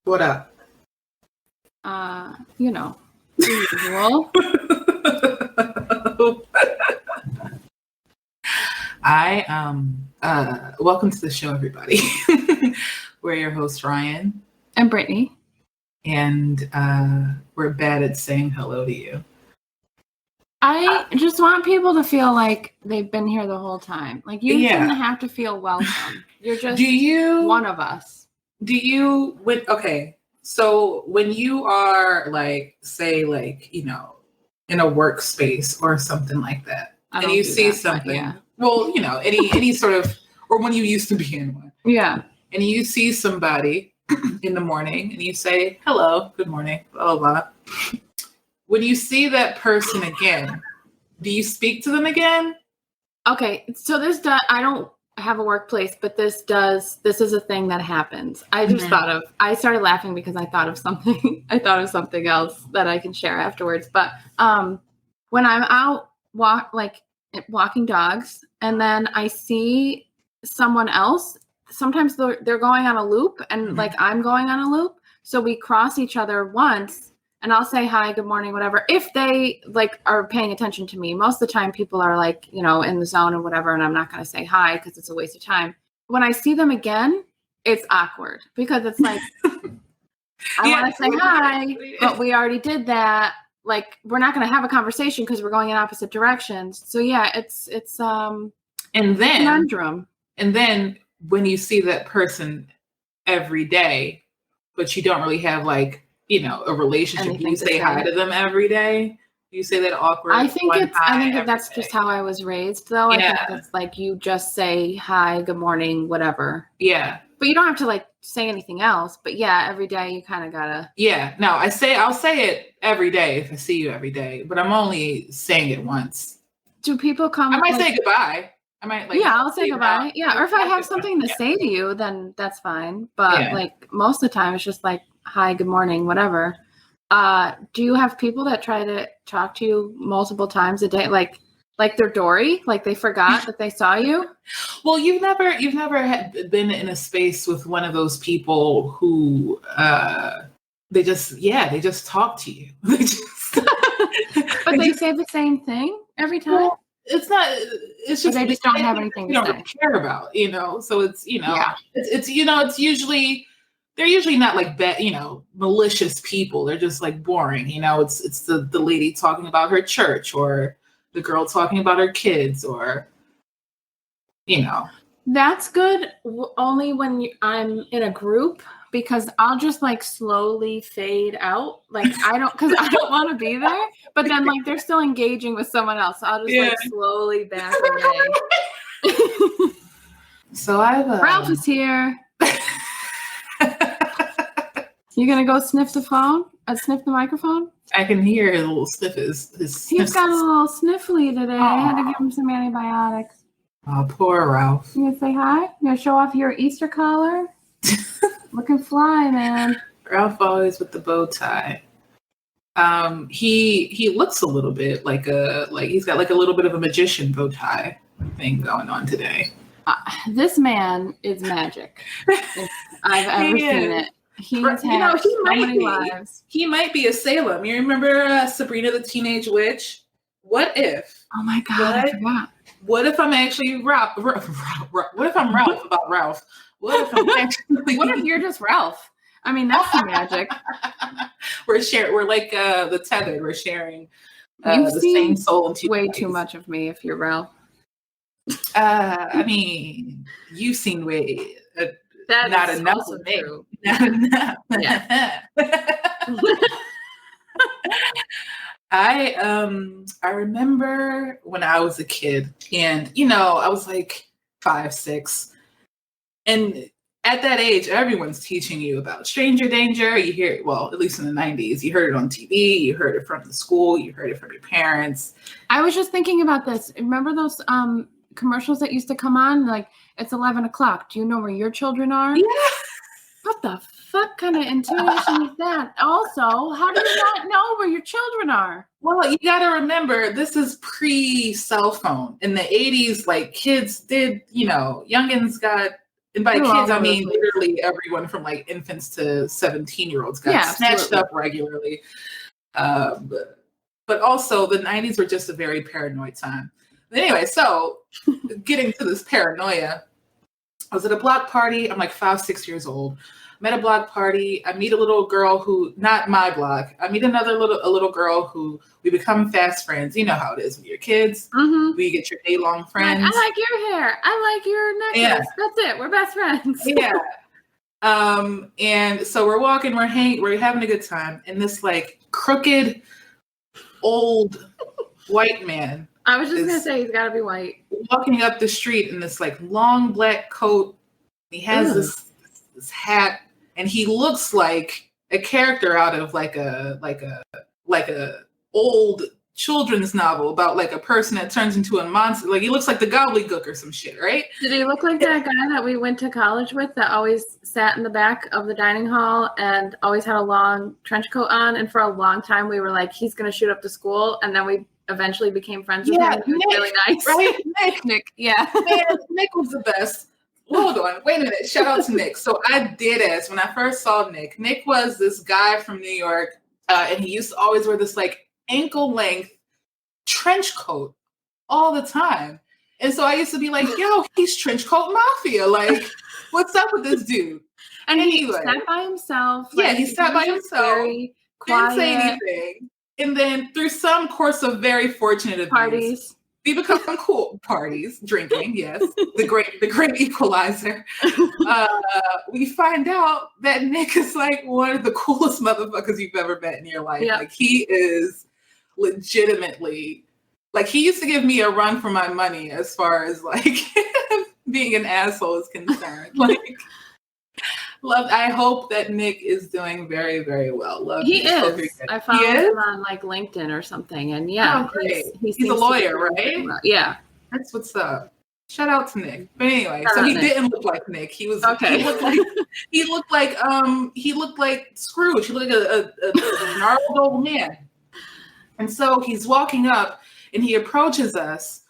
What up? You know, the usual. Welcome to the show, everybody. We're your host, Ryan. And Brittany. And we're bad at saying hello to you. I just want people to feel like they've been here the whole time. Like, you shouldn't have to feel welcome. You're just one of us. So when you are like, say, like, you know, in a workspace or something like that, and you see something, well, you know, any sort of, or when you used to be in one. Yeah. And you see somebody in the morning and you say, hello, good morning, blah, blah, blah. When you see that person again, do you speak to them again? Okay. So I don't have a workplace, but this is a thing that happens. I just I started laughing because I thought of something. I thought of something else that I can share afterwards. But when I'm out walking dogs and then I see someone else, sometimes they're going on a loop and like I'm going on a loop. So we cross each other once and I'll say hi, good morning, whatever. If they like are paying attention to me, most of the time people are like, you know, in the zone or whatever, and I'm not going to say hi because it's a waste of time. When I see them again, it's awkward because it's like, I want to say hi, but we already did that. Like, we're not going to have a conversation because we're going in opposite directions. So yeah, it's conundrum. And then when you see that person every day, but you don't really have like, you know, a relationship, do you say hi to them every day? Do you say that awkward? I think that's just how I was raised, though. Yeah. I think it's like you just say hi, good morning, whatever. Yeah. But you don't have to like say anything else. But yeah, every day you kind of gotta. Yeah. No, I'll say it every day if I see you every day, but I'm only saying it once. Do people come? I might say goodbye. I might I'll say goodbye. Yeah. Or if I have something to say to you, then that's fine. But like most of the time it's just like, hi, good morning, whatever. Do you have people that try to talk to you multiple times a day? Like they're Dory, like they forgot that they saw you? Well, you've never been in a space with one of those people who they just talk to you. But they say the same thing every time? Well, it's just they just don't have anything to say. Don't care about, you know. So it's, you know, it's you know, it's usually they're usually not like you know, malicious people. They're just like boring, you know. It's the lady talking about her church or the girl talking about her kids or, you know. That's good only when I'm in a group because I'll just like slowly fade out. Like because I don't want to be there, but then like they're still engaging with someone else. So I'll just like slowly back away. So Ralph is here. You gonna go sniff the phone? Sniff the microphone? I can hear his little sniff. He's got a little sniffly today. Aww. I had to give him some antibiotics. Oh, poor Ralph. You gonna say hi? You gonna show off your Easter collar? Looking fly, man. Ralph always with the bow tie. He looks a little bit like he's got like a little bit of a magician bow tie thing going on today. This man is magic. If I've ever seen it. He's had so many lives. He might be a Salem. You remember Sabrina the Teenage Witch? What if? Oh my God, I forgot. What if I'm actually Ralph? What if I'm Ralph about Ralph? What if I'm actually? What if you're just Ralph? I mean, that's the magic. We're like the tethered. We're sharing the same soul. Into way too much of me if you're Ralph. I mean, you've seen way. That not is enough also of me. True. Not enough. Yeah. I remember when I was a kid, and you know, I was like 5, 6, and at that age, everyone's teaching you about stranger danger. You hear it, well, at least in the 90s, you heard it on TV, you heard it from the school, you heard it from your parents. I was just thinking about this. Remember those commercials that used to come on, like, it's 11 o'clock. Do you know where your children are? Yeah. What the fuck kind of intuition is that? Also, how do you not know where your children are? Well, you got to remember, this is pre-cell phone. In the 80s, like, kids did, you know, youngins got And by They're kids, all I mean over the place. literally everyone from like infants to 17-year-olds got Yeah, snatched absolutely. up regularly. But also the 90s were just a very paranoid time. But anyway, so getting to this paranoia, I was at a block party. I'm like 5, 6 years old. I'm at a block party. I meet a little girl who, not my block. I meet a little girl who we become fast friends. You know how it is with your kids. Mm-hmm. We get your day-long friends. Like, I like your hair. I like your necklace. Yeah. That's it. We're best friends. Yeah. And so we're walking, we're having a good time. And this like crooked old white man. I was just gonna say he's gotta be white. Walking up the street in this like long black coat. He has this hat, and he looks like a character out of like a old children's novel about like a person that turns into a monster. Like he looks like the gobbledygook or some shit, right? Did he look like that guy that we went to college with that always sat in the back of the dining hall and always had a long trench coat on? And for a long time we were like, he's gonna shoot up the school, and then we eventually became friends with him. He was really nice. Right? Nick. Yeah. Man, Nick was the best. Hold on, wait a minute. Shout out to Nick. So I did ask when I first saw Nick. Nick was this guy from New York, and he used to always wear this like ankle length trench coat all the time. And so I used to be like, yo, he's trench coat mafia. Like, what's up with this dude? And he sat by himself. Yeah, he sat by himself. Very quiet. Didn't say anything. And then through some course of very fortunate events, parties. We become cool. Parties, drinking, yes. The great equalizer. We find out that Nick is like one of the coolest motherfuckers you've ever met in your life. Yep. Like he is legitimately, like he used to give me a run for my money as far as like being an asshole is concerned. Like I hope that Nick is doing very, very well. He is. I followed him on like LinkedIn or something, and yeah, he's a lawyer, right? Yeah, that's what's up. Shout out to Nick. But anyway, so he didn't look like Nick. He was okay. He looked like Scrooge. He looked like a gnarled old man. And so he's walking up, and he approaches us,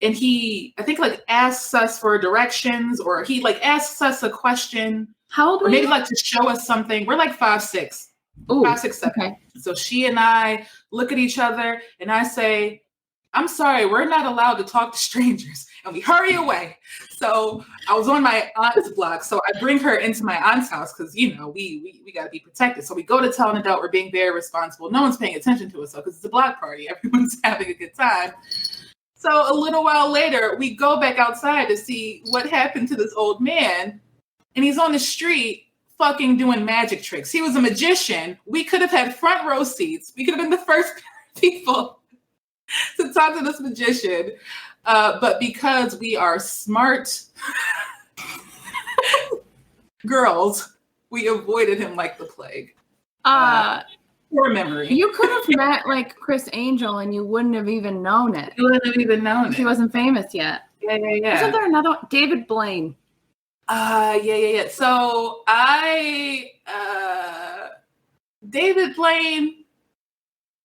and he, I think, like asks us for directions, or he like asks us a question. How old are you? Maybe like to show us something. We're like 5, 6. Ooh, 5, 6, 7. Okay. So she and I look at each other, and I say, I'm sorry, we're not allowed to talk to strangers. And we hurry away. So I was on my aunt's block. So I bring her into my aunt's house because, you know, we got to be protected. So we go to tell an adult we're being very responsible. No one's paying attention to us, though, because it's a block party. Everyone's having a good time. So a little while later, we go back outside to see what happened to this old man. And he's on the street fucking doing magic tricks. He was a magician. We could have had front row seats. We could have been the first people to talk to this magician. But because we are smart girls, we avoided him like the plague. Poor memory. You could have met like Chris Angel and you wouldn't have even known it. You wouldn't have even known it. He wasn't famous yet. Yeah. Isn't there another one? David Blaine. Yeah. So David Blaine,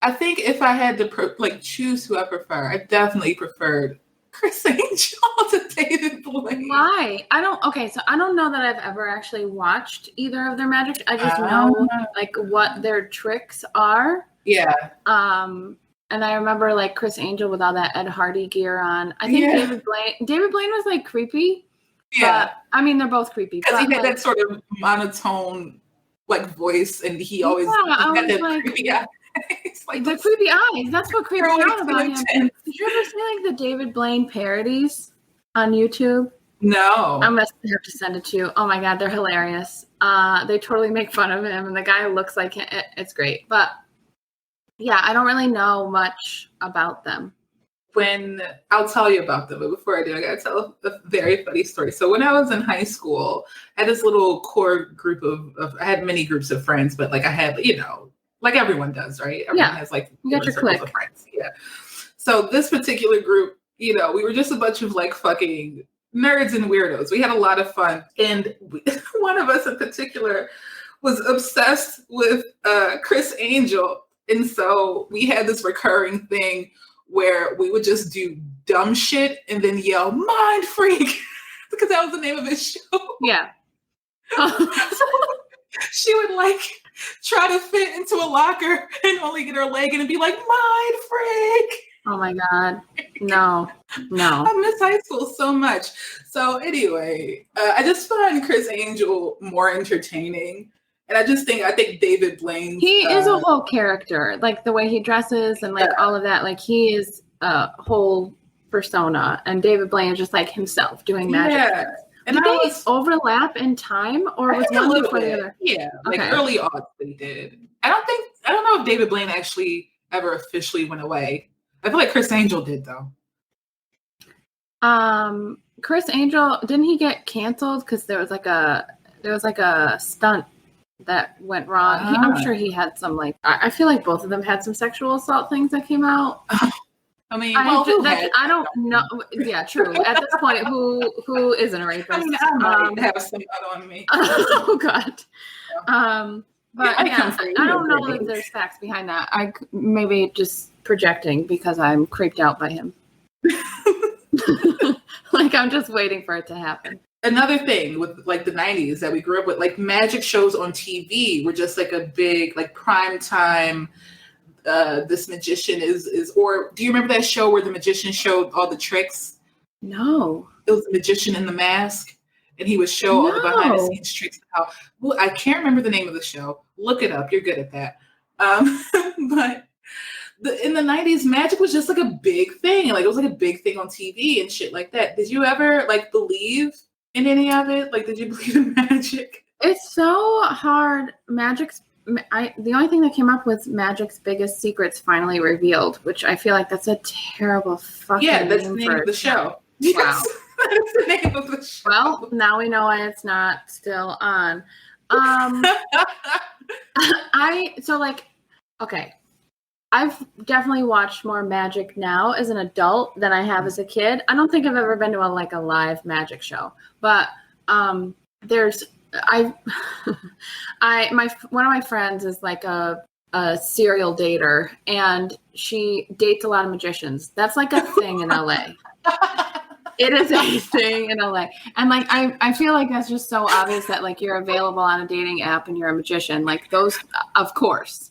I think if I had to choose who I prefer, I definitely preferred Chris Angel to David Blaine. Why? I don't know that I've ever actually watched either of their magic. I just know like what their tricks are. Yeah. And I remember like Chris Angel with all that Ed Hardy gear on. I think David Blaine was like creepy. Yeah. But, I mean, they're both creepy. Because he had that sort of monotone like voice, and he always got that like, creepy eyes. Like the creepy eyes. That's what creeped me out about him. Did you ever see like the David Blaine parodies on YouTube? No. I must have to send it to you. Oh my God, they're hilarious. They totally make fun of him, and the guy looks like him. It's great. But yeah, I don't really know much about them. I'll tell you about them, but before I do, I gotta tell a very funny story. So when I was in high school, I had this little core group of I had many groups of friends, but like I had, you know, like everyone does, right? Everyone has like you got your clique of friends. Yeah. So this particular group, you know, we were just a bunch of like fucking nerds and weirdos. We had a lot of fun, and one of us in particular was obsessed with Chris Angel, and so we had this recurring thing where we would just do dumb shit and then yell "mind freak" because that was the name of his show. Yeah. She would like try to fit into a locker and only get her leg in and be like, mind freak. Oh my God. No. I miss high school so much. So anyway, I just find Chris Angel more entertaining. And I think David Blaine. He is a whole character, like the way he dresses and like all of that. Like he is a whole persona, and David Blaine is just like himself doing magic. Yeah. And did they overlap in time, or was one before the other? Yeah, like early on they did. I don't know if David Blaine actually ever officially went away. I feel like Chris Angel did though. Chris Angel, didn't he get canceled because there was like a stunt that went wrong? I'm sure he had some like I feel like both of them had some sexual assault things that came out. I mean, I don't know. Yeah, true. At this point, who isn't a rapist? I mean, I might have some on me. Oh God. But I don't know if there's facts behind that. I maybe just projecting because I'm creeped out by him. Like I'm just waiting for it to happen. Another thing with like the 90s that we grew up with, like magic shows on TV were just like a big like prime time. This magician is, or do you remember that show where the magician showed all the tricks? No. It was the magician in the mask, and he would show all the behind the scenes tricks. Well, I can't remember the name of the show. Look it up. You're good at that. But in the 90s, magic was just like a big thing. Like it was like a big thing on TV and shit like that. Did you ever like believe in any of it? Like, did you believe in magic? It's so hard. The only thing that came up was Magic's Biggest Secrets finally revealed, which I feel like that's a terrible fucking name. Yeah, that's the name of the show. Wow. That's the name of the show. Well, now we know why it's not still on. Okay. I've definitely watched more magic now as an adult than I have as a kid. I don't think I've ever been to a live magic show, but one of my friends is like a serial dater, and she dates a lot of magicians. That's like a thing in LA. It is a thing in LA. And like I feel like that's just so obvious that like you're available on a dating app and you're a magician. Like those, of course.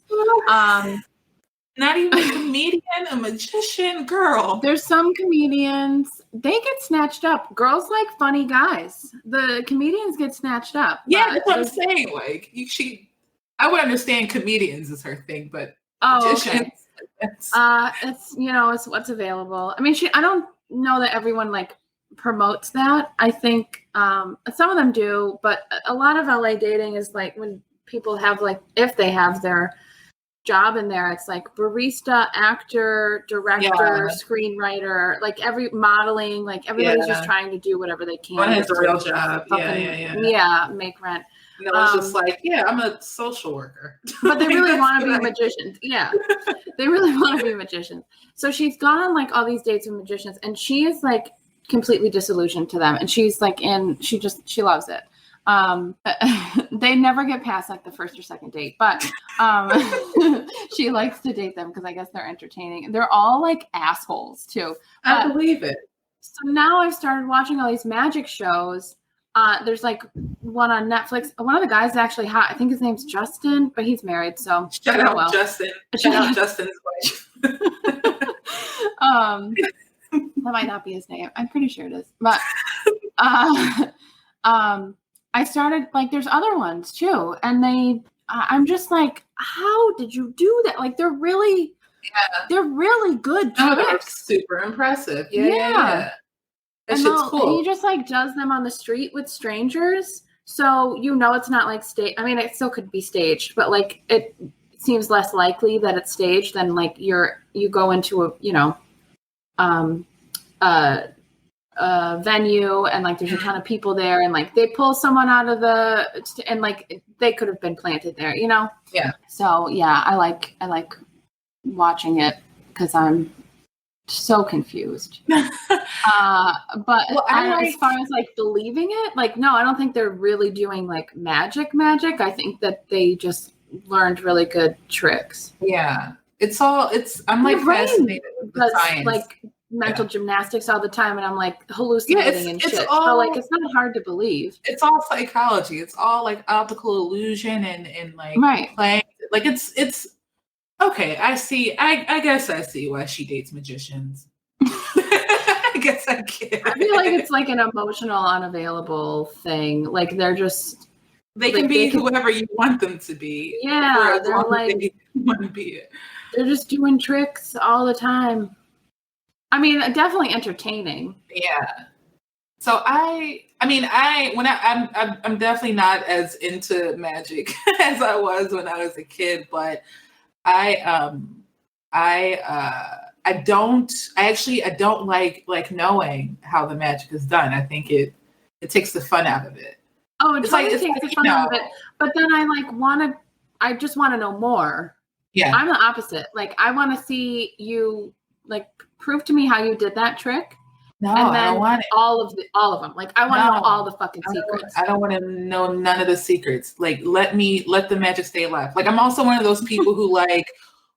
Not even a comedian, a magician, girl. There's some comedians, they get snatched up. Girls like funny guys. The comedians get snatched up. Yeah, that's what I'm saying. Like I would understand comedians is her thing, but magicians. It's it's what's available. I mean, I don't know that everyone like promotes that. I think some of them do, but a lot of LA dating is like when people have like, if they have their job in there, it's like barista, actor, director, screenwriter, like every modeling, like everybody's just trying to do whatever they can. One has a real job. Yeah, make rent. It's just like, I'm a social worker. But they really want to be magicians. Yeah. They really want to be magicians. So she's gone on like all these dates with magicians, and she is like completely disillusioned to them. And she's like she loves it. They never get past like the first or second date, but she likes to date them because I guess they're entertaining. They're all like assholes too. I believe it. So now I've started watching all these magic shows. There's like one on Netflix. One of the guys is actually hot. I think his name's Justin, but he's married. So shout out Justin. Shout out Justin's wife. That might not be his name. I'm pretty sure it is. But I started like there's other ones too, and I'm just like, how did you do that? Like they're really good tricks. They're super impressive. Yeah. That shit's cool. And he just like does them on the street with strangers, so it's not like stage. I mean, it still could be staged, but like it seems less likely that it's staged than like you go into a venue and like there's a ton of people there, and like they pull someone out of and like they could have been planted there, Yeah. So yeah, I like watching it because I'm so confused. But as far as like believing it, like no, I don't think they're really doing like magic. I think that they just learned really good tricks. Yeah. I'm like fascinated with the science. Like mental gymnastics all the time, and I'm like hallucinating and shit. All, so like it's not hard to believe. It's all psychology. It's all like optical illusion and like playing. Like it's okay. I see. I guess I see why she dates magicians. I guess I get. I feel like it's like an emotional, unavailable thing. Like they're just they can be whoever you want them to be. Yeah, they're like they want to be it. They're just doing tricks all the time. I mean, definitely entertaining. Yeah. So I'm definitely not as into magic as I was when I was a kid, but I don't like knowing how the magic is done. I think it takes the fun out of it. Oh, it totally takes the fun out of it. But then I just want to know more. Yeah. I'm the opposite. Like I want to see you like prove to me how you did that trick. No, and then I don't want it. All of them. Like I want to know all the fucking secrets. I don't want to know none of the secrets. Like let the magic stay alive. Like I'm also one of those people who like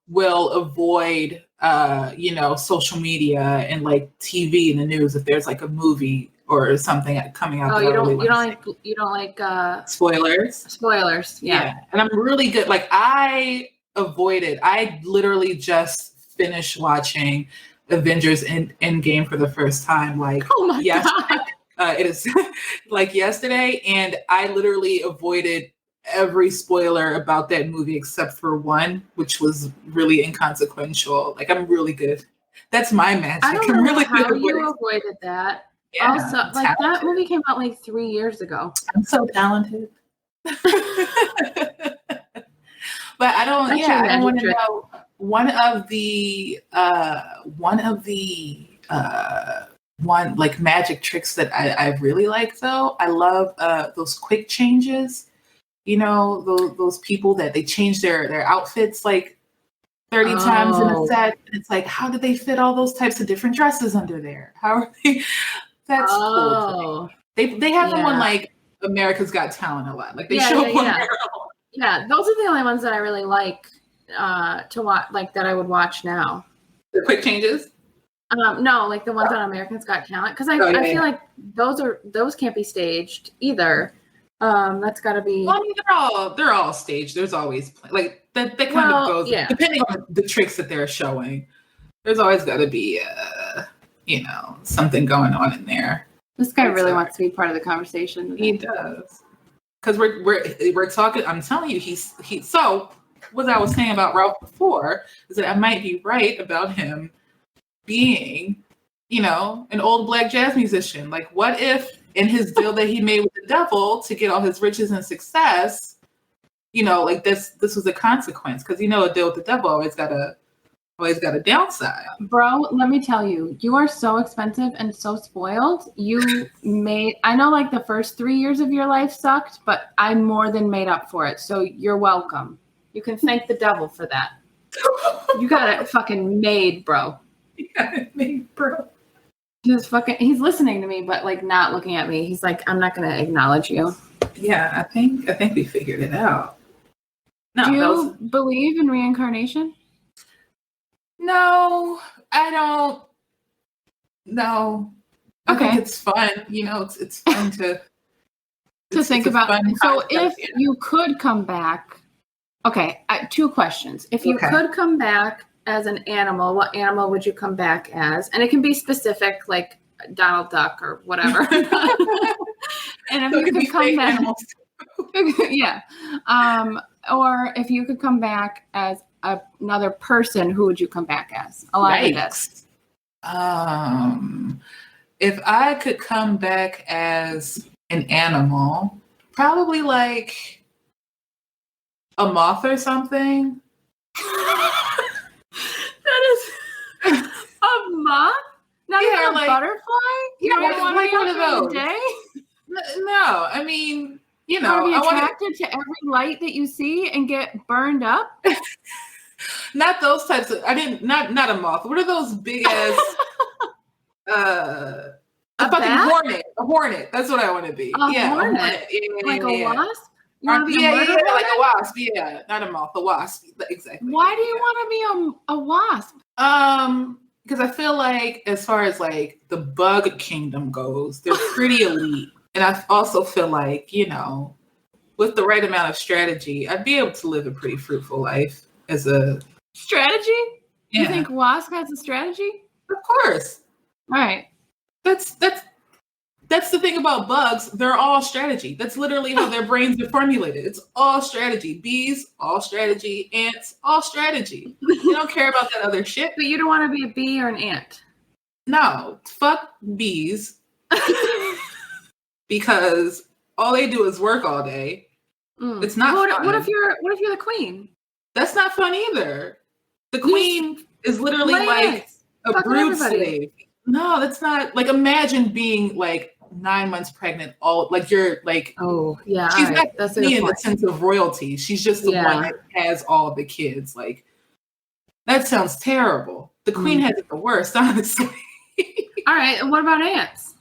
will avoid social media and like TV and the news if there's like a movie or something coming out. Oh, you don't like spoilers. Spoilers, yeah. And I'm really good. Like I literally just finished watching Avengers Endgame for the first time. Like, oh my God. It is like yesterday, and I literally avoided every spoiler about that movie except for one, which was really inconsequential. Like I'm really good. That's my magic. I don't know really how you avoided that. Yeah, also, like that movie came out like 3 years ago. I'm so talented. But I don't. That's I want to know one like magic tricks that I really like though. I love those quick changes. You know, those people that they change their outfits like 30 times in a set. And it's like, how did they fit all those types of different dresses under there? How are they? That's cool. They have them on like America's Got Talent a lot. Like they show up on their own. Yeah, those are the only ones that I really like to watch, like that I would watch now. The quick changes? No, like the ones on America's Got Talent, because I feel like those can't be staged either. That's got to be. Well, I mean, they're all staged. There's always like that kind of goes depending on the tricks that they're showing. There's always got to be something going on in there. This guy really wants to be part of the conversation. He does. Because we're talking. I'm telling you, he's so. What I was saying about Ralph before is that I might be right about him being, an old black jazz musician. Like, what if in his deal that he made with the devil to get all his riches and success, like this was a consequence? Because a deal with the devil always got a downside. Bro, let me tell you, you are so expensive and so spoiled. I know like the first 3 years of your life sucked, but I more than made up for it. So you're welcome. You can thank the devil for that. You got it fucking made, bro. You got it made, bro. He's listening to me, but like not looking at me. He's like, I'm not going to acknowledge you. Yeah, I think we figured it out. No, do you believe in reincarnation? No, I don't. No. Okay. I think it's fun. It's fun to think about. So if you could come back, okay, 2 questions. If you could come back as an animal, what animal would you come back as? And it can be specific, like Donald Duck or whatever. And if you could come back, yeah. Or if you could come back as another person, who would you come back as? If I could come back as an animal, probably like a moth or something. That is a moth? Not even a butterfly? You don't want to be one of those. No, I mean, I want to be attracted to every light that you see and get burned up. Not those types of. Not a moth. What are those big ass? A fucking hornet. A hornet. That's what I want to be. A hornet. Like a wasp. You want to be like a wasp. Yeah, not a moth. A wasp. Exactly. Why do you want to be a wasp? because I feel like as far as like the bug kingdom goes, they're pretty elite. And I also feel like, with the right amount of strategy, I'd be able to live a pretty fruitful life as a strategy. Yeah. You think wasp has a strategy? Of course. All right. That's the thing about bugs. They're all strategy. That's literally how their brains are formulated. It's all strategy. Bees, all strategy. Ants, all strategy. They don't care about that other shit. But you don't want to be a bee or an ant. No, fuck bees. Because all they do is work all day. It's not fun. What if you're the queen? That's not fun either. The queen is literally like a brood slave. No, that's not, like, imagine being like 9 months pregnant, all like you're like, oh yeah, she's not that's in the sense of royalty. She's just the one that has all the kids. Like, that sounds terrible. The queen has it the worst, honestly. All right, and what about ants?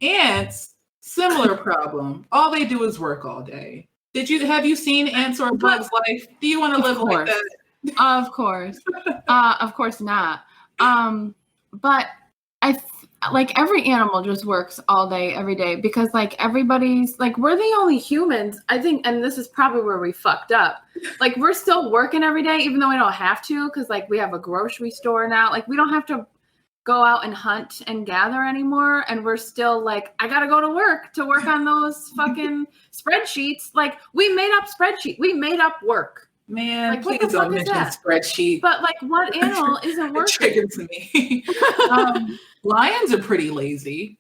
Ants, similar problem. All they do is work all day. Have you seen Ants or Bugs Life? Do you want to live like that? Of course. Of course not. But like every animal just works all day, every day, because like everybody's like, we're the only humans, I think, and this is probably where we fucked up. Like, we're still working every day, even though we don't have to, because like we have a grocery store now. Like, we don't have to go out and hunt and gather anymore, and we're still like, I gotta go to work on those fucking spreadsheets. Like, we made up spreadsheet, we made up work. Man, like, please don't mention spreadsheet. But like, what animal isn't working? Triggers me. Lions are pretty lazy.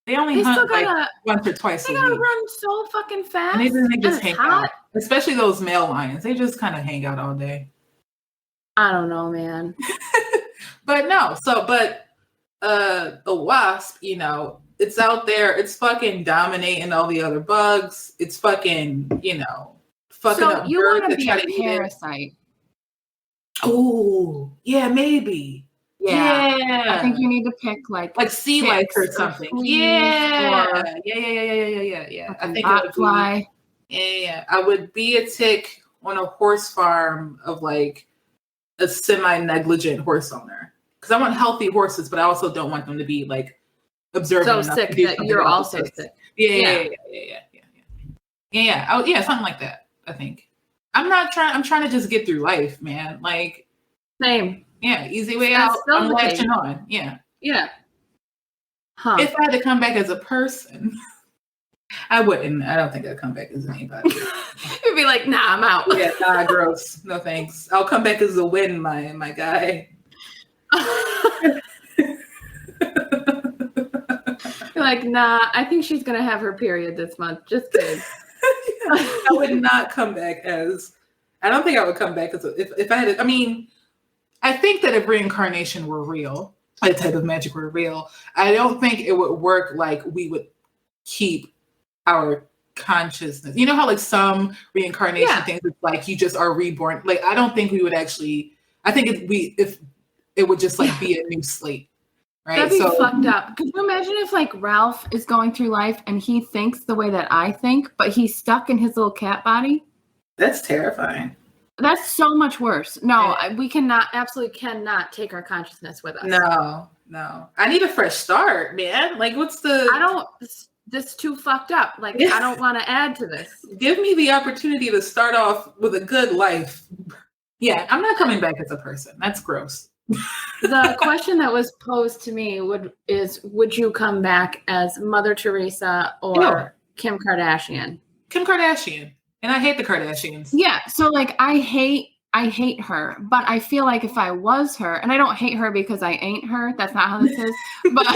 They only hunt like once or twice a week. They gotta run so fucking fast. And they just hang out. Especially those male lions. They just kind of hang out all day. I don't know, man. But no, a wasp, it's out there, it's fucking dominating all the other bugs. It's fucking, fucking so up you birds want to that be try a to eat it. parasite. Oh, yeah, maybe. Yeah. I think you need to pick like sea life or something. Yeah. I think I would fly. Yeah. I would be a tick on a horse farm of like a semi-negligent horse owner. Because I want healthy horses, but I also don't want them to be like observant so sick that you're also sick. Yeah. Something like that, I think. I'm trying to just get through life, man. Like, same. Yeah, easy way out. I'm latching on. Yeah. Huh. If I had to come back as a person, I wouldn't. I don't think I'd come back as anybody. You'd be like, nah, I'm out. Yeah, nah, gross. No thanks. I'll come back as a win, my guy. You're like, nah, I think she's gonna have her period this month. Just kidding. I would not come back as. I don't think I would come back as if I had. I think that if reincarnation were real, that type of magic were real, I don't think it would work like we would keep our consciousness. You know how like some reincarnation things, it's like you just are reborn. Like, I don't think we would actually. I think if it would just like be a new slate, right? That'd be fucked up. Could you imagine if like Ralph is going through life and he thinks the way that I think, but he's stuck in his little cat body? That's terrifying. That's so much worse. No, we absolutely cannot take our consciousness with us. No. I need a fresh start, man. Like, this is too fucked up. Like, I don't want to add to this. Give me the opportunity to start off with a good life. Yeah, I'm not coming back as a person. That's gross. The question that was posed to me would you come back as Mother Teresa or Kim Kardashian? Kim Kardashian. And I hate the Kardashians. Yeah. So like I hate her, but I feel like if I was her, and I don't hate her because I ain't her, that's not how this is, but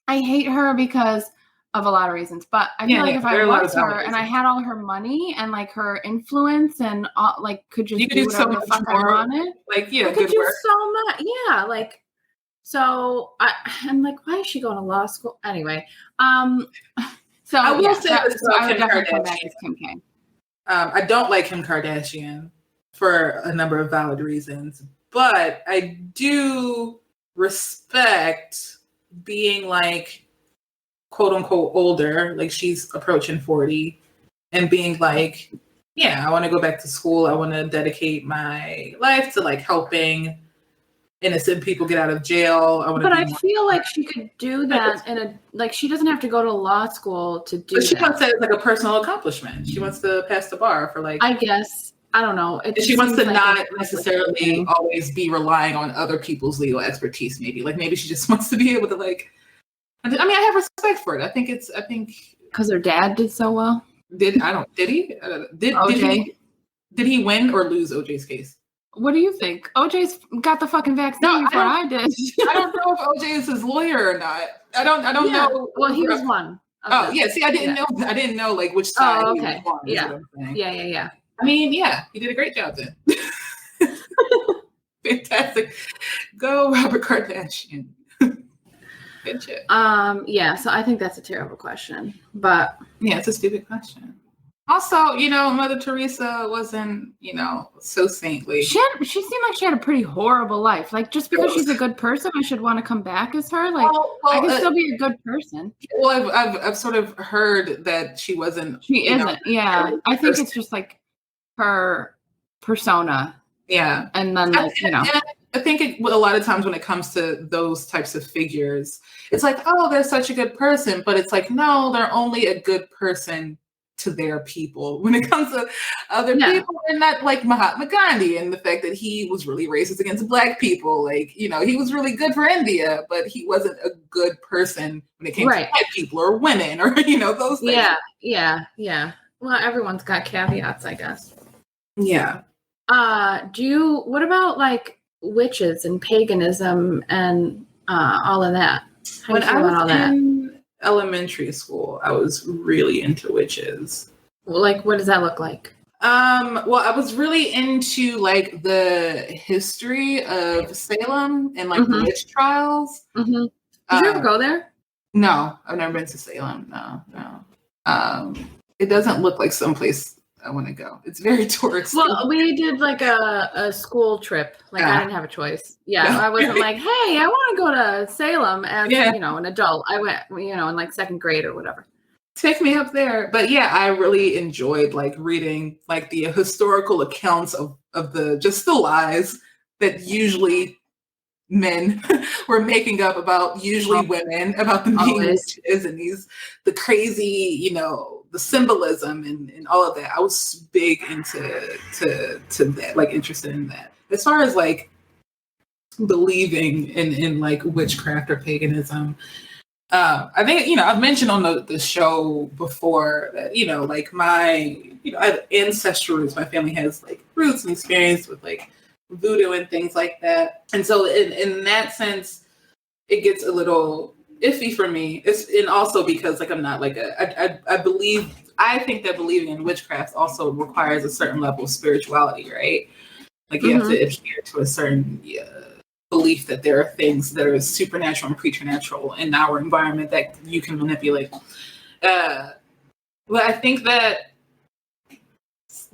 I hate her because of a lot of reasons, but I feel like if I was her and I had all her money and like her influence and all, like could just do whatever the fuck I wanted. Like, I could do so much. Yeah. Like, so I'm like, why is she going to law school? Anyway. So I will say this about Kim Kardashian. I don't like Kim Kardashian for a number of valid reasons, but I do respect being like, quote unquote, older, like she's approaching 40, and being like, I want to go back to school. I want to dedicate my life to like helping innocent people get out of jail. But I feel like she could do that she doesn't have to go to law school to do but she that. wants that as like a personal accomplishment. She wants to pass the bar for like. I guess. I don't know. And she wants to not necessarily always be relying on other people's legal expertise. Maybe she just wants to be able to like. I mean, I have respect for it. I think because her dad did so well. Did he? Did he win or lose OJ's case? What do you think? OJ's got the fucking vaccine before I did. I don't know if OJ is his lawyer or not. I don't know. Well, he was one. Oh yeah. See, I didn't know. I didn't know like which side. Oh, okay. He was on, Yeah. I mean, yeah, he did a great job then. Fantastic. Go, Robert Kardashian. Good shit. Yeah, so I think that's a terrible question. But yeah, it's a stupid question. Also, Mother Teresa wasn't, so saintly. She seemed like she had a pretty horrible life. Like, just because she's a good person, I should want to come back as her. Like, I can still be a good person. Well, I've sort of heard that she wasn't. She isn't. Yeah, I think it's just like her persona. Yeah, and then I think a lot of times when it comes to those types of figures, it's like, oh, they're such a good person, but it's like, no, they're only a good person to their people. When it comes to other people, they're not like Mahatma Gandhi and the fact that he was really racist against Black people. Like, he was really good for India, but he wasn't a good person when it came to Black people or women or, those things. Yeah. Well, everyone's got caveats, I guess. Yeah. What about like witches and paganism and all of that? How do you feel about all that? In elementary school, I was really into witches. Like, what does that look like? Well, I was really into like the history of Salem and like the witch trials. Mm-hmm. Did you ever go there? No, I've never been to Salem. No. It doesn't look like someplace I want to go. It's very touristy. Well, we did like a school trip. Like I didn't have a choice. Yeah, I wasn't like, hey, I want to go to Salem as an adult. I went, in like second grade or whatever. Take me up there. But yeah, I really enjoyed like reading like the historical accounts of the lies that usually men were making up about usually women, about them being witches and the crazy, the symbolism and all of that. I was big into that, like interested in that. As far as like believing in like witchcraft or paganism, I think, I've mentioned on the show before that, like my, I have ancestral roots. My family has like roots and experience with like voodoo and things like that. And so in that sense, it gets a little iffy for me. And also because like I'm not like I think that believing in witchcraft also requires a certain level of spirituality, right? Like you have to adhere to a certain belief that there are things that are supernatural and preternatural in our environment that you can manipulate. But I think that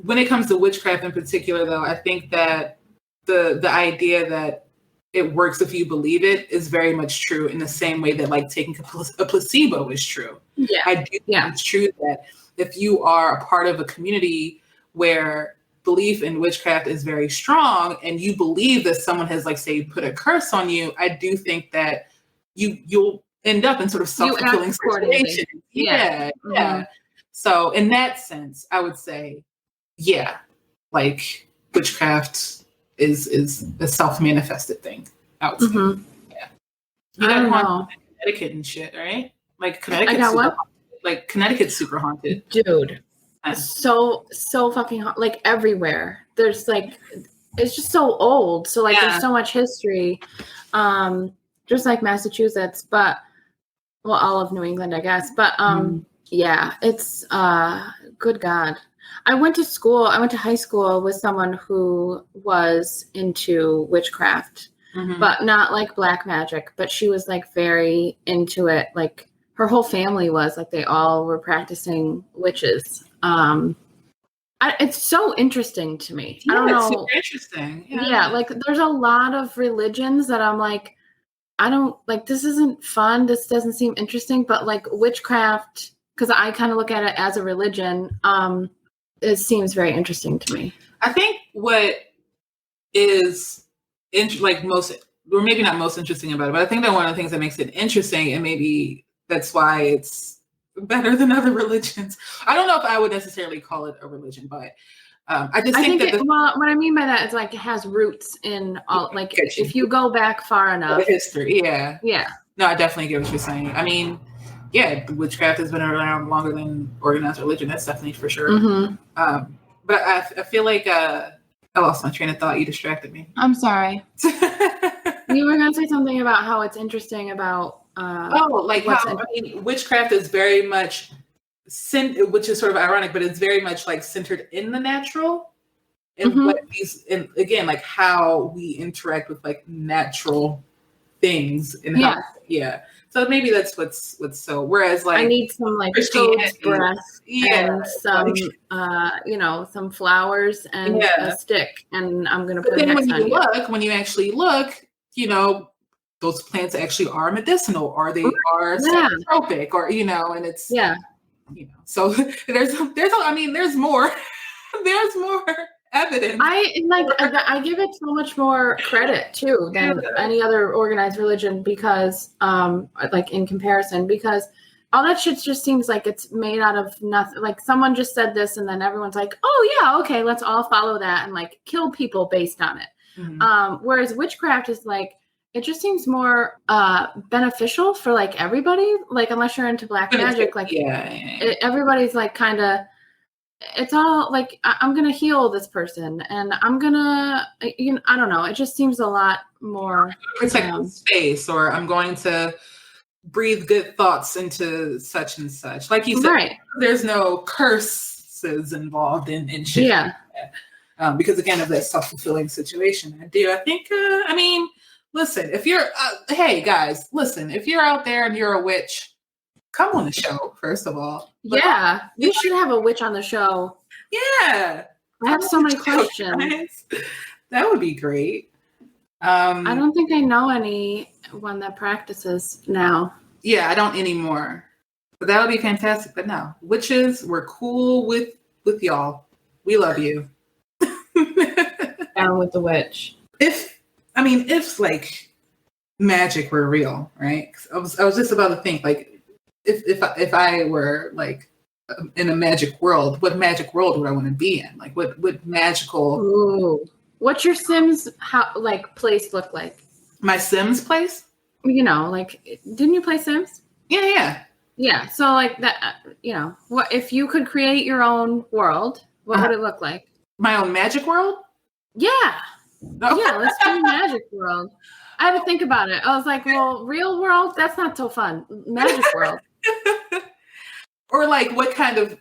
when it comes to witchcraft in particular, though, I think that the idea that it works if you believe it is very much true in the same way that like taking a placebo is true. Yeah. I do think it's true that if you are a part of a community where belief in witchcraft is very strong and you believe that someone has like say put a curse on you, I do think that you'll end up in sort of self-fulfilling situations. Yeah. So in that sense, I would say, like witchcraft is a self-manifested thing. I would say. Yeah. You got haunted in Connecticut and shit, right? Like Connecticut's super haunted. Dude. So fucking hot, like everywhere. There's like, it's just so old. So like there's so much history. Just like Massachusetts, but all of New England, I guess. But it's good God. I went to high school with someone who was into witchcraft, but not like black magic, but she was like very into it. Like her whole family was like, they all were practicing witches. It's so interesting to me. I don't know. It's super interesting. Yeah. Like there's a lot of religions that I'm like, I don't like, this isn't fun. This doesn't seem interesting, but like witchcraft, because I kind of look at it as a religion, it seems very interesting to me. I think what is most or maybe not most interesting about it, but I think that one of the things that makes it interesting, and maybe that's why it's better than other religions. I don't know if I would necessarily call it a religion, but I just think that what I mean by that is like it has roots in all. Like if you go back far enough, the history. Yeah. Yeah. No, I definitely get what you're saying. I mean, yeah, witchcraft has been around longer than organized religion. That's definitely for sure. Mm-hmm. But I feel like I lost my train of thought. You distracted me. I'm sorry. You were going to say something about how it's interesting about. Witchcraft is very much, which is sort of ironic, but it's very much like centered in the natural, and what and again, like how we interact with like natural things and how, So maybe that's what's so. Whereas like I need some like toad's breath, and some some flowers and a stick, and I'm gonna put it next time. When you actually look, those plants actually are medicinal, or they are psychotropic, or and it's So there's more. There's more evidence. I give it so much more credit too than any other organized religion because like in comparison, because all that shit just seems like it's made out of nothing. Like someone just said this and then everyone's like, oh yeah, okay, let's all follow that and like kill people based on it. Whereas witchcraft is like, it just seems more beneficial for like everybody, like unless you're into black magic, like everybody's like kind of, it's all like, I'm going to heal this person and I'm going to, I don't know. It just seems a lot more. Protect space, or I'm going to breathe good thoughts into such and such. Like you said, there's no curses involved in shit. Yeah. Like because again, of that self-fulfilling situation. I think, listen, if you're, hey guys, listen, if you're out there and you're a witch, come on the show, first of all. We should have a witch on the show. Yeah. I have so many questions. Guys. That would be great. I don't think I know anyone that practices now. Yeah, I don't anymore. But that would be fantastic. But no, witches, we're cool with y'all. We love you. Down with the witch. If like magic were real, right? I was just about to think like if I were like in a magic world, what magic world would I want to be in? Like what magical? Ooh. What's your Sims place look like? My Sims place? Like didn't you play Sims? Yeah. Yeah. So like that, what if you could create your own world? What would it look like? My own magic world? Yeah. No. Yeah, let's do magic world. I had to think about it. I was like, well, real world, that's not so fun. Magic world. Or like what kind of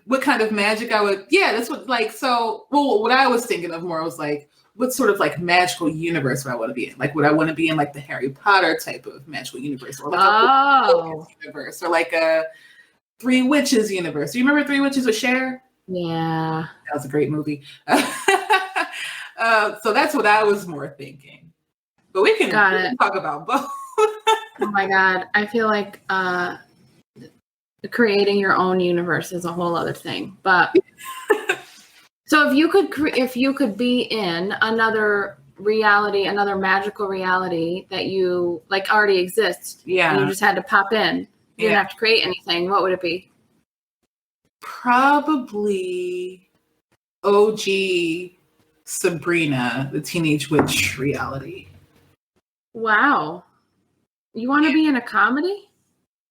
magic I would that's what what I was thinking of more was like what sort of like magical universe would I want to be in? Like would I want to be in like the Harry Potter type of magical universe, or like a universe, or like a Three Witches universe? Do you remember Three Witches with Cher? Yeah. That was a great movie. So that's what I was more thinking. But we can talk about both. Oh my God. I feel like creating your own universe is a whole other thing. But so if you could be in another reality, another magical reality that you like already exists, and you just had to pop in, you didn't have to create anything, what would it be? Probably OG Sabrina, the Teenage Witch reality. Wow. You want to be in a comedy?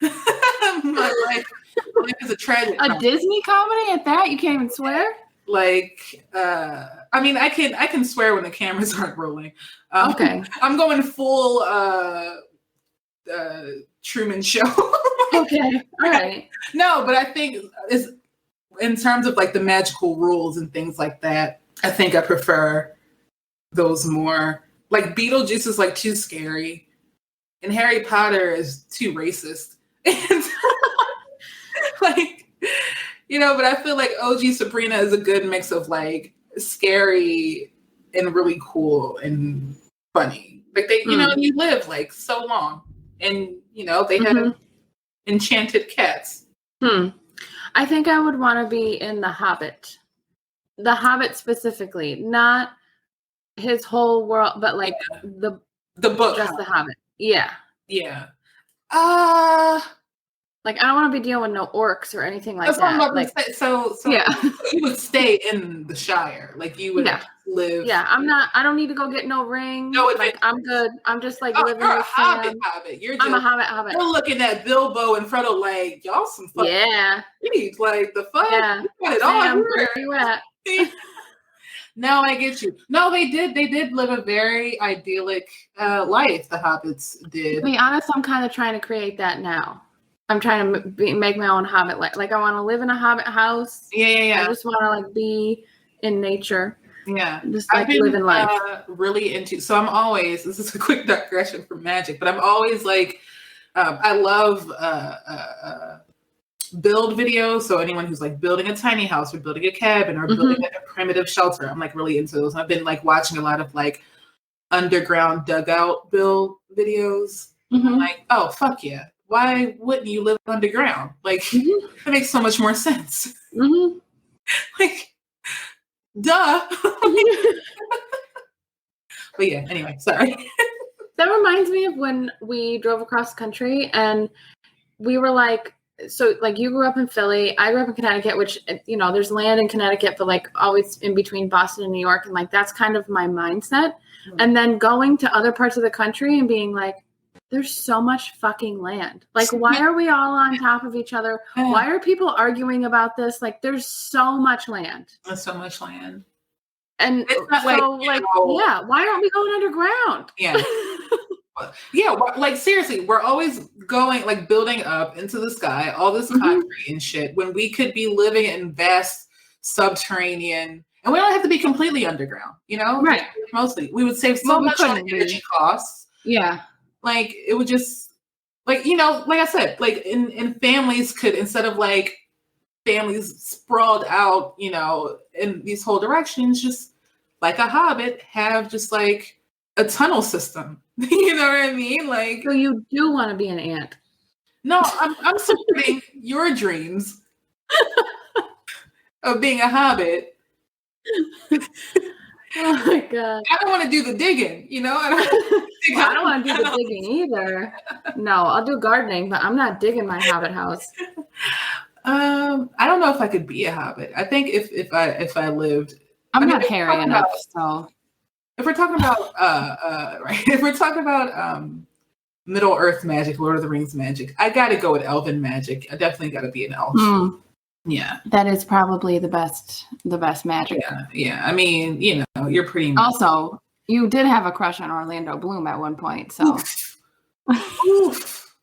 My life is a tragic comedy. Disney comedy at that? You can't even swear? Like, I can swear when the cameras aren't rolling. Okay. I'm going full Truman Show. Okay. All right. No, but I think it's in terms of like the magical rules and things like that, I think I prefer those more. Like Beetlejuice is like too scary, and Harry Potter is too racist. Like, but I feel like OG Sabrina is a good mix of like scary and really cool and funny. Like they, you live like so long, and they have enchanted cats. I think I would want to be in The Hobbit. The Hobbit specifically, not his whole world, but like the The book. Just The Hobbit. Yeah. Yeah. Like, I don't want to be dealing with no orcs or anything like that's what I'm that. about Like, to say. So yeah. you would stay in the Shire. Like, you would live. Yeah, I don't need to go get no ring. No, like, I'm good. I'm just, like, living you're a with hobbit, fam. hobbit. I'm a hobbit. You're looking at Bilbo and Frodo like, y'all some fucking kids. Like, the fuck? Yeah. You got it Sam, all here. where are you at? No, I get you. No, they did live a very idyllic life, the hobbits did. To be honest, I'm kind of trying to create that now. I'm trying to make my own hobbit life. Like, I want to live in a hobbit house. Yeah. I just want to, like, be in nature. Yeah. Just, like, living life. Really into, so I'm always, this is a quick digression from magic, but I'm always like, I love build videos. So anyone who's like building a tiny house or building a cabin or building like a primitive shelter, I'm like really into those. I've been like watching a lot of like underground dugout build videos. I'm like, oh, fuck yeah. Why wouldn't you live underground? Like, that makes so much more sense. Like, duh. But yeah, anyway, sorry. That reminds me of when we drove across the country and we were like, so like you grew up in Philly, I grew up in Connecticut, which, you know, there's land in Connecticut, but like always in between Boston and New York. And like, that's kind of my mindset. And then going to other parts of the country and being like, there's so much fucking land. Like, why are we all on top of each other? Why are people arguing about this? Like, there's so much land. There's so much land. And so, yeah, why aren't we going underground? Yeah. Yeah, like seriously, we're always going, like, building up into the sky, all this concrete and shit, when we could be living in vast subterranean, and we don't have to be completely underground, you know? Right. Mostly. We would save so much on energy costs. Yeah. Like, it would just, like, you know, like I said, like, in families could, instead of, like, families sprawled out, you know, in these whole directions, just like a hobbit, have just, like, a tunnel system. You know what I mean? Like, so you do want to be an ant? No, I'm supporting your dreams of being a hobbit. Oh my god! I don't want to do the digging. You know, I don't want to do the digging either. No, I'll do gardening, but I'm not digging my hobbit house. I don't know if I could be a hobbit. I think if I lived, I'm not hairy enough, so. If we're talking about right, if we're talking about Middle Earth magic, Lord of the Rings magic, I gotta go with elven magic. I definitely gotta be an elf. Yeah. That is probably the best magic. Yeah. I mean, you know, you're pretty much. Also, you did have a crush on Orlando Bloom at one point, so. Oof.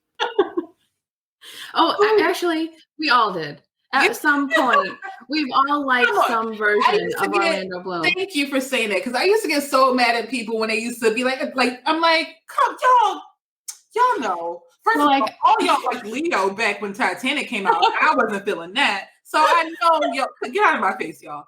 Actually, we all did. At some point, we've all liked some version of Orlando Bloom. Thank you for saying that, because I used to get so mad at people when they used to be like I'm like, come, y'all know. First of all y'all like Leo back when Titanic came out. I wasn't feeling that, so I know y'all. Get out of my face, y'all.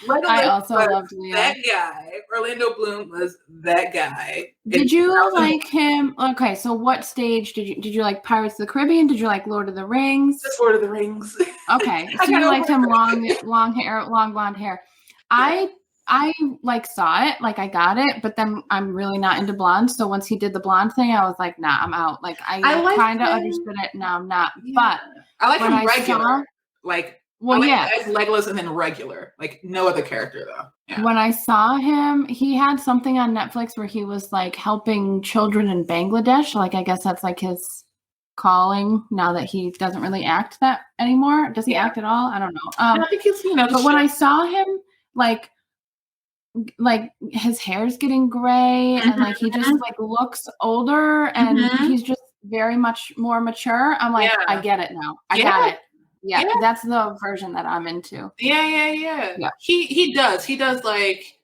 I also loved Leo. That guy, Orlando Bloom, was that guy. Did you like him? Okay, so what stage did you like Pirates of the Caribbean? Did you like Lord of the Rings? Just Lord of the Rings. Okay, so you liked him long hair, long blonde hair. I like saw it, like I got it, but then I'm really not into blonde. So once he did the blonde thing, I was like, nah, I'm out. Like I kind of understood it. Now I'm not. Yeah. But I like him regular, as Legolas, and then regular, like no other character though. Yeah. When I saw him, he had something on Netflix where he was like helping children in Bangladesh. Like I guess that's like his calling now that he doesn't really act that anymore. Does he act at all? I don't know. I think he's, but when I saw him, like his hair's getting gray and like he just like looks older and he's just very much more mature. I'm like, I get it now. I got it. Yeah, that's the version that I'm into. Yeah. He does like,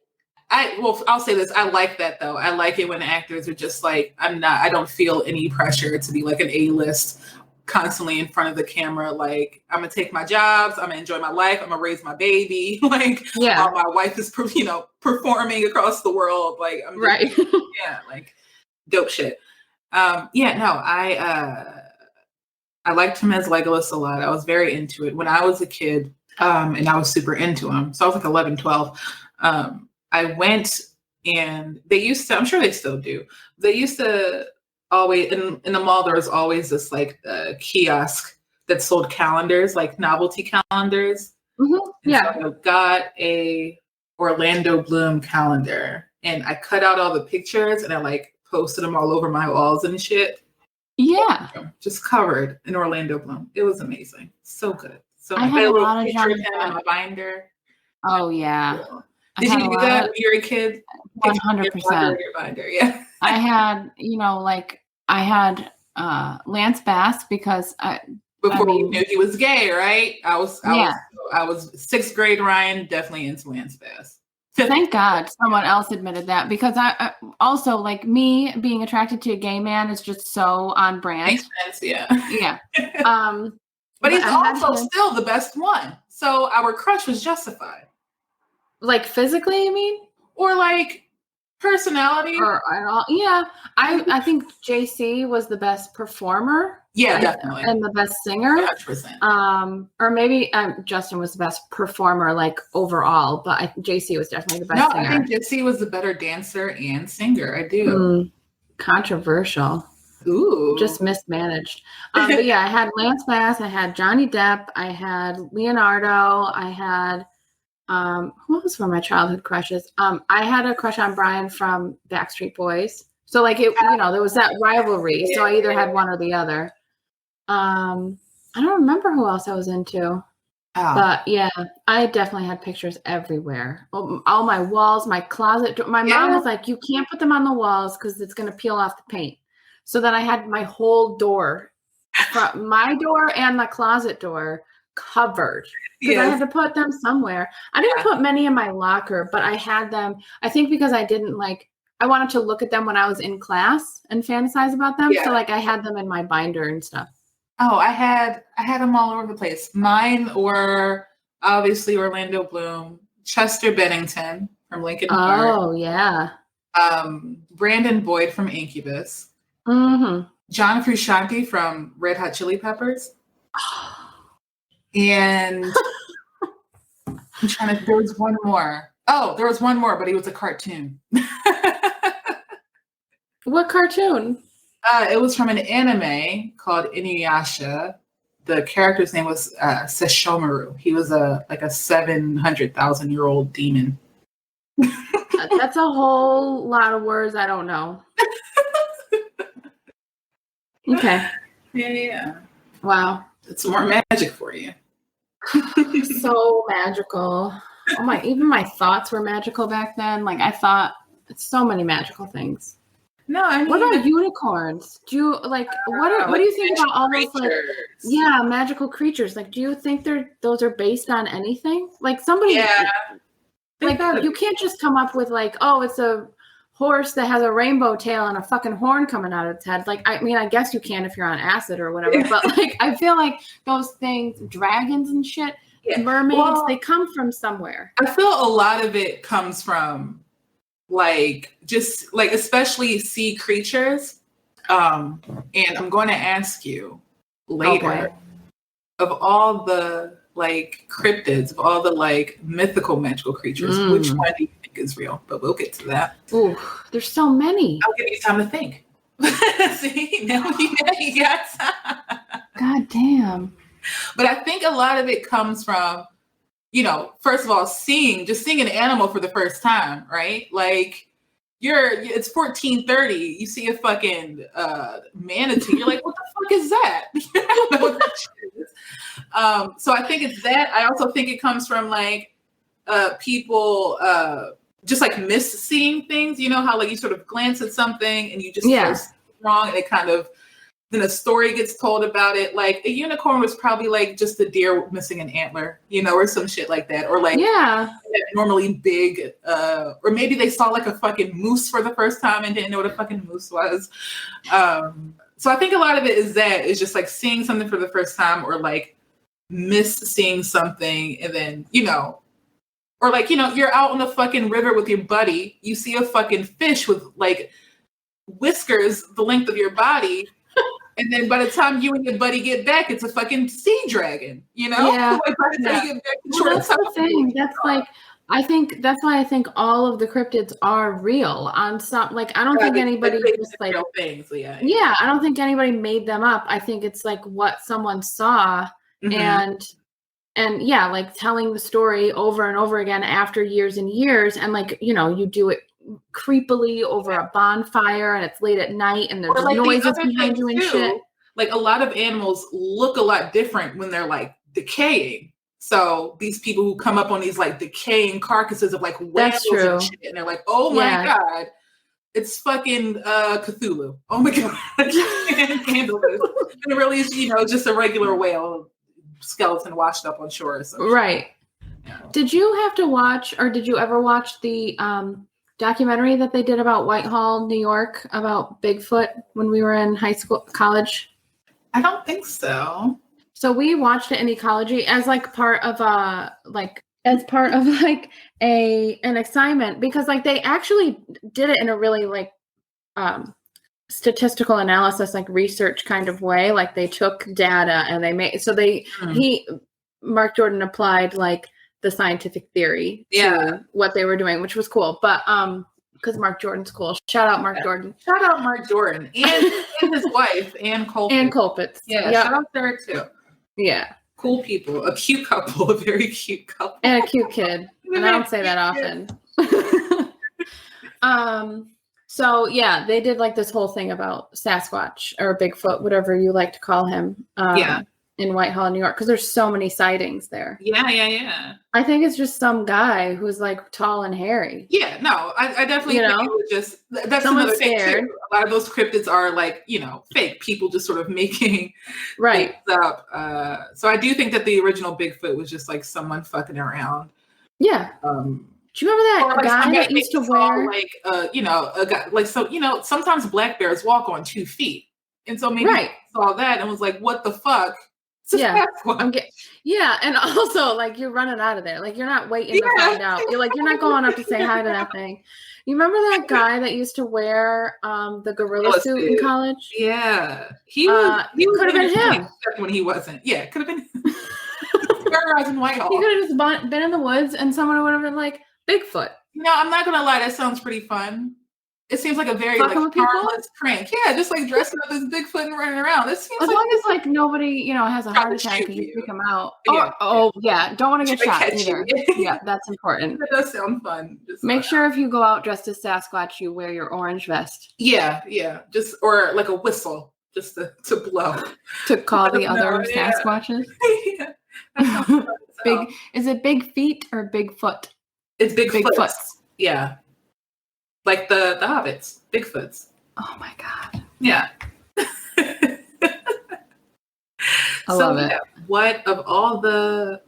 I'll say this. I like that though. I like it when actors are just like, I don't feel any pressure to be like an A-list constantly in front of the camera. Like, I'm gonna take my jobs. I'm gonna enjoy my life. I'm gonna raise my baby. Like, while my wife is, performing across the world. Like, I'm just, like dope shit. I liked him as Legolas a lot. I was very into it when I was a kid, and I was super into him. So I was like 11, 12. I went And they used to, I'm sure they still do. They used to always, in the mall, there was always this like kiosk that sold calendars, like novelty calendars. Mm-hmm. And Yeah. so I got a Orlando Bloom calendar and I cut out all the pictures and I like posted them all over my walls and shit. Yeah. Just covered in Orlando Bloom. It was amazing. So good. So I had a lot of picture of Johnny him in my binder. Oh yeah. Did you do that when you were a kid? 100%. Your binder, yeah. I had, I had Lance Bass because Before you knew he was gay, right? I was 6th grade Ryan, definitely into Lance Bass. Thank God someone else admitted that, because I also, like, me being attracted to a gay man is just so on brand. Makes sense, yeah. Yeah. But he's also still the best one. So our crush was justified. Like physically, you mean? Or like personality? Yeah. I think JC was the best performer. Yeah, definitely. And the best singer. 100%. Or maybe Justin was the best performer, like, overall, but JC was definitely the best singer. I think JC was the better dancer and singer. I do. Controversial. Ooh. Just mismanaged. But yeah, I had Lance Bass, I had Johnny Depp, I had Leonardo, I had who else were my childhood crushes? I had a crush on Brian from Backstreet Boys. So like there was that rivalry. So I either had one or the other. I don't remember who else I was into. Oh. But yeah, I definitely had pictures everywhere. All my walls, my closet. My mom was like, you can't put them on the walls because it's going to peel off the paint. So then I had my whole door, my door and the closet door, covered because I had to put them somewhere. I didn't put many in my locker, but I had them. I think because I wanted to look at them when I was in class and fantasize about them. Yeah. So like I had them in my binder and stuff. Oh, I had them all over the place. Mine were obviously Orlando Bloom, Chester Bennington from Linkin Park. Oh yeah. Brandon Boyd from Incubus. Mm-hmm. John Frusciante from Red Hot Chili Peppers. And there was one more. Oh, there was one more, but he was a cartoon. What cartoon? It was from an anime called Inuyasha. The character's name was Sesshomaru. He was a 700,000-year-old demon. That's a whole lot of words I don't know. Okay. Yeah. Wow. It's more magic for you. So magical. Even my thoughts were magical back then. Like I thought so many magical things. No, I mean, what about unicorns? Do you what do you think about all those magical creatures? Like, do you think those are based on anything? Like somebody you can't just come up with like, oh, it's a horse that has a rainbow tail and a fucking horn coming out of its head. Like, I mean, I guess you can if you're on acid or whatever, but like I feel like those things, dragons and shit, mermaids, they come from somewhere. I feel a lot of it comes from just especially sea creatures. And I'm going to ask you later of all the cryptids, of all the mythical magical creatures, which one do you think is real? But we'll get to that. Ooh, there's so many. I'll give you time to think. See, now you got time. God damn. But I think a lot of it comes from, first of all, seeing an animal for the first time, right? Like it's 1430. You see a fucking manatee. You're like, what the fuck is that? You don't know what that shit is. So I think it's that. I also think it comes from people just mis-seeing things. You know how you sort of glance at something and you just feel wrong, and it kind of then a story gets told about it. Like a unicorn was probably just a deer missing an antler, or some shit like that. Or normally big, or maybe they saw a fucking moose for the first time and didn't know what a fucking moose was. So I think a lot of it is just seeing something for the first time, or seeing something, and then, or you're out on the fucking river with your buddy, you see a fucking fish with whiskers the length of your body. And then by the time you and your buddy get back, it's a fucking sea dragon, Yeah. By the time you get back, that's the thing. That's I think that's why I think all of the cryptids are real on some, like, I don't think anybody just like real things. Yeah. Yeah, I don't think anybody made them up. I think it's like what someone saw and yeah, like telling the story over and over again after years and years. And like, you know, you do it creepily over a bonfire and it's late at night and there's like noises behind you and shit. Like a lot of animals look a lot different when they're like decaying. So these people who come up on these like decaying carcasses of like whales and shit, and they're like, oh my God, it's fucking Cthulhu. Oh my God. I can't handle this. And it really is, you know, just a regular whale skeleton washed up on shore or something. Right. Yeah. Did you have to watch, or did you ever watch the documentary that they did about Whitehall, New York, about Bigfoot when we were in college? I don't think so. So we watched it in ecology as like part of an assignment, because like they actually did it in a really like statistical analysis, like research kind of way. Like they took data and they made, so Mark Jordan applied like the scientific theory to what they were doing, which was cool. But because Mark Jordan's cool. Shout out Mark Jordan. Shout out Mark Jordan and his wife, Ann Colpitts. Ann Colpitts. Yeah, shout out there too. Yeah. Cool people. A cute couple. A very cute couple. And a cute kid. And I don't say that often. So yeah, they did like this whole thing about Sasquatch or Bigfoot, whatever you like to call him. In Whitehall, New York, because there's so many sightings there. Yeah. I think it's just some guy who's like tall and hairy. Yeah, no, I definitely think it was just, that's another thing too. A lot of those cryptids are like, you know, fake people just sort of making things up. So I do think that the original Bigfoot was just like someone fucking around. Yeah. Do you remember that guy that used to wear like you know, a guy like, so you know, sometimes black bears walk on 2 feet, and so maybe he saw that and was like, what the fuck? Yeah, and also like you're running out of there. Like you're not waiting to find out. You're not going up to say hi to that thing. You remember that guy that used to wear the gorilla suit in college? Yeah, he could have been him when he wasn't. Yeah, could have been terrorizing Whitehall. He could have just been in the woods, and someone would have been like Bigfoot. You know, I'm not gonna lie. That sounds pretty fun. It seems like a very like harmless prank. Yeah, just like dressing up as Bigfoot and running around. This seems as long as like nobody, you know, has a heart attack because you freak them out. Yeah, don't want to get shot either. Yeah, that's important. That does sound fun. Just make sure if you go out dressed as Sasquatch, you wear your orange vest. Yeah, just or like a whistle, just to blow to call the other Sasquatches. Yeah, is it Big Feet or Bigfoot? It's Bigfoot. Yeah. Like the hobbits, Bigfoots. Oh my God. Yeah. I love it. What of all the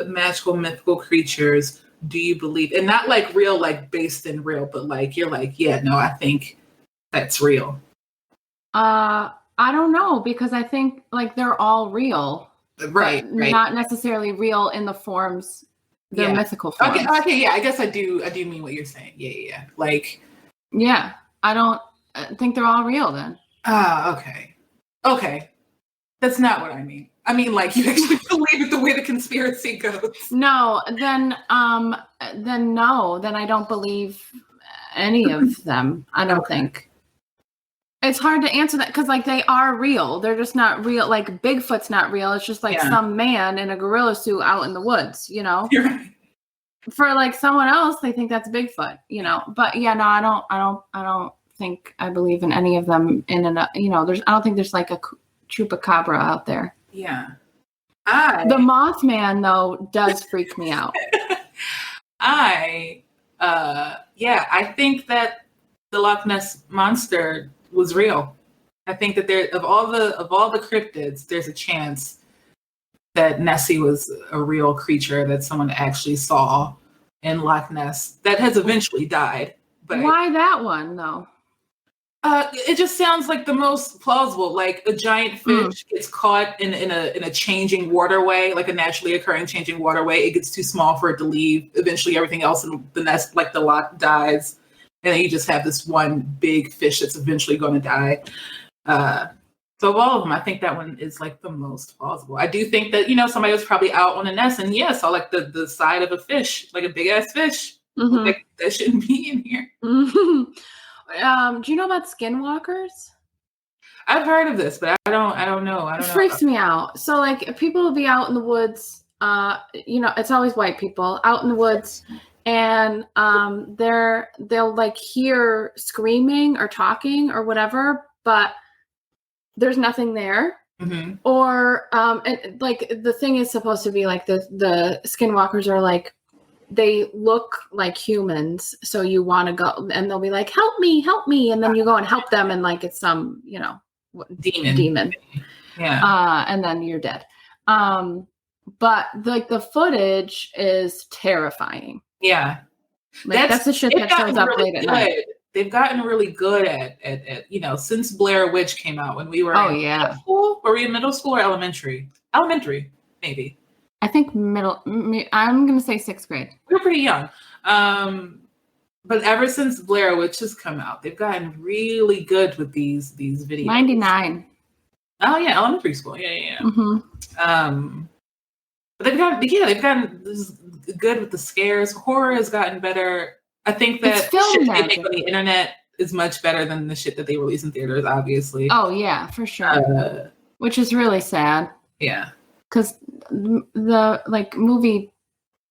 magical mythical creatures do you believe? And not like real, like based in real, but like you're like, yeah, no, I think that's real. I don't know, because I think like they're all real. Right. Not necessarily real in the forms. They're mythical forms. Okay, yeah. I guess I do mean what you're saying. Yeah. Like, yeah. I don't think they're all real then. Okay. That's not what I mean. I mean, like, you actually believe it the way the conspiracy goes. No, then no. Then I don't believe any of them. I don't think. It's hard to answer that because, like, they are real. They're just not real. Like, Bigfoot's not real. It's just like some man in a gorilla suit out in the woods, you know? You're right. For like someone else, they think that's Bigfoot, you know? But yeah, no, I don't think I believe in any of them you know, I don't think there's like a chupacabra out there. Yeah. The Mothman, though, does freak me out. I think that the Loch Ness Monster was real. I think that there of all the cryptids, there's a chance that Nessie was a real creature that someone actually saw in Loch Ness that has eventually died. But why that one though? It just sounds like the most plausible. Like a giant fish gets caught in a changing waterway, like a naturally occurring changing waterway. It gets too small for it to leave. Eventually, everything else in the nest, like the loch, dies. And then you just have this one big fish that's eventually going to die. So of all of them, I think that one is like the most plausible. I do think that, somebody was probably out on a nest and saw like the side of a fish, like a big ass fish. Mhm. Like, that shouldn't be in here. Do you know about skinwalkers? I've heard of this, but I don't know. It freaks me out. So like people will be out in the woods, it's always white people out in the woods, and they'll like hear screaming or talking or whatever, but there's nothing there. Mm-hmm. Or and like the thing is supposed to be like the skinwalkers are like, they look like humans, so you want to go, and they'll be like, help me, and then you go and help them, and like it's some demon. Yeah. And then you're dead. But like the footage is terrifying. Yeah. Like, that's the shit that shows up really late at night. They've gotten really good at since Blair Witch came out, when we were middle school. Were we in middle school or elementary? Elementary, maybe. I think middle. I'm gonna say 6th grade. We were pretty young. But ever since Blair Witch has come out, they've gotten really good with these videos. 99. Oh yeah, elementary school. Yeah. Mm-hmm. But they've gotten this good with the scares. Horror has gotten better. I think that shit they make on the internet is much better than the shit that they release in theaters, obviously. Oh yeah, for sure. Which is really sad. Yeah. Because the like movie,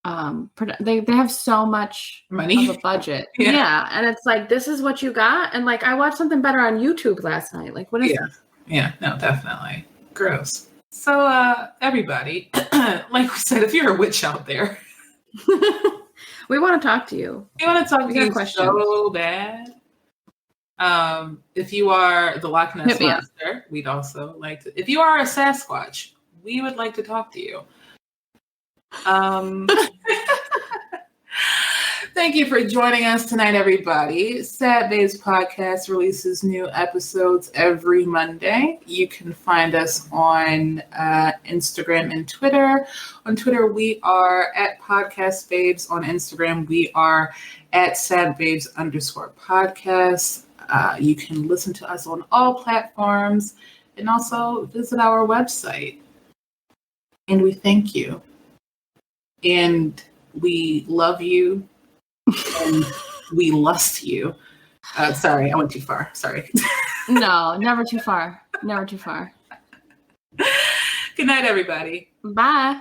they have so much money of a budget. Yeah, and it's like, this is what you got, and like I watched something better on YouTube last night. Like, what is this? Yeah, no, definitely gross. So everybody, like we said, if you're a witch out there, we want to talk to you. We want to talk to you so bad. If you are the Loch Ness Monster, we'd also like to. If you are a Sasquatch, we would like to talk to you. Thank you for joining us tonight, everybody. Sad Babes Podcast releases new episodes every Monday. You can find us on Instagram and Twitter. On Twitter, we are at Podcast Babes. On Instagram, we are at SadBabes_podcast. You can listen to us on all platforms and also visit our website. And we thank you. And we love you. And we lust you. Sorry, I went too far. Sorry. No, never too far. Never too far. Good night, everybody. Bye.